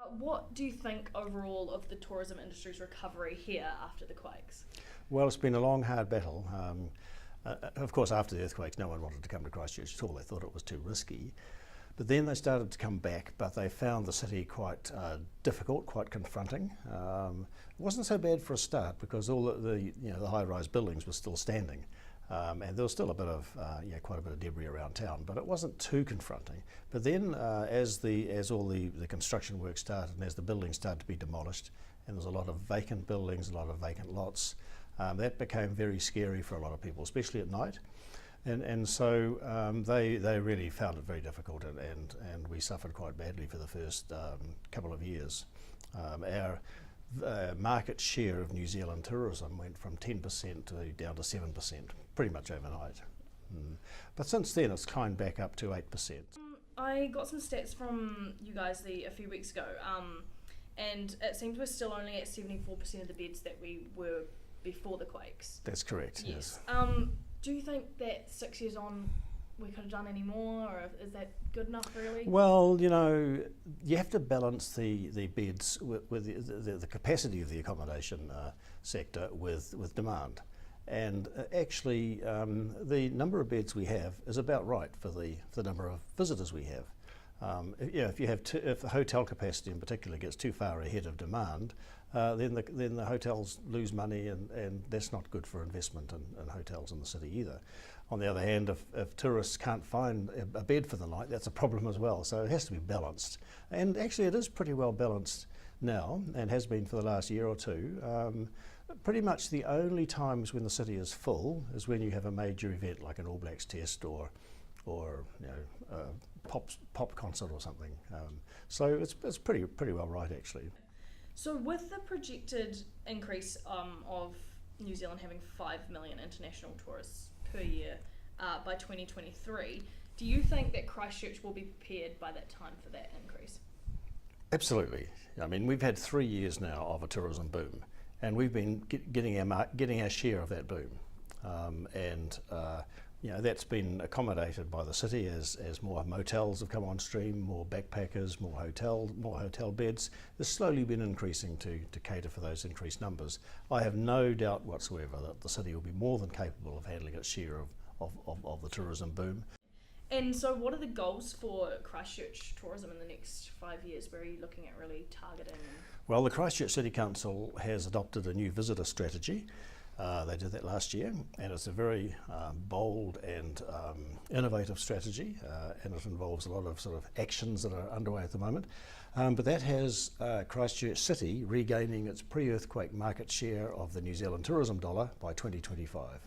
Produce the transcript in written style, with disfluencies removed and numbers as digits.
What do you think overall of the tourism industry's recovery here after the quakes? Well, it's been a long, hard battle. Of course, after the earthquakes, no one wanted to come to Christchurch at all. They thought it was too risky. But then they started to come back, but they found the city quite difficult, quite confronting. It wasn't so bad for a start because all the high-rise buildings were still standing. And there was still a bit of, quite a bit of debris around town, but it wasn't too confronting. But then, as all the construction work started, and as the buildings started to be demolished, and there was a lot of vacant buildings, a lot of vacant lots, that became very scary for a lot of people, especially at night. And so they really found it very difficult, and we suffered quite badly for the first couple of years. Our market share of New Zealand tourism went from 10% down to 7%, pretty much overnight. But since then it's climbed back up to 8%. I got some stats from you guys a few weeks ago, and it seems we're still only at 74% of the beds that we were before the quakes. That's correct, yes. Do you think that 6 years on we could have done any more, or is that good enough really? Well, you have to balance the beds with the capacity of the accommodation sector with demand. And actually, the number of beds we have is about right for the number of visitors we have. If the hotel capacity in particular gets too far ahead of demand, then the hotels lose money, and that's not good for investment in hotels in the city either. On the other hand, if tourists can't find a bed for the night, that's a problem as well. So it has to be balanced. And actually it is pretty well balanced now, and has been for the last year or two. Pretty much the only times when the city is full is when you have a major event like an All Blacks test or a pop concert or something. So it's pretty well right actually. So with the projected increase of New Zealand having 5 million international tourists per year by 2023, do you think that Christchurch will be prepared by that time for that increase? Absolutely. I mean, we've had 3 years now of a tourism boom, and we've been getting our share of that boom. That's been accommodated by the city as more motels have come on stream, more backpackers, more hotel beds. It's slowly been increasing to cater for those increased numbers. I have no doubt whatsoever that the city will be more than capable of handling its share of the tourism boom. And so what are the goals for Christchurch tourism in the next 5 years? Where are you looking at really targeting? Well, the Christchurch City Council has adopted a new visitor strategy. They did that last year, and it's a very bold and innovative strategy, and it involves a lot of sort of actions that are underway at the moment. But that has Christchurch City regaining its pre-earthquake market share of the New Zealand tourism dollar by 2025.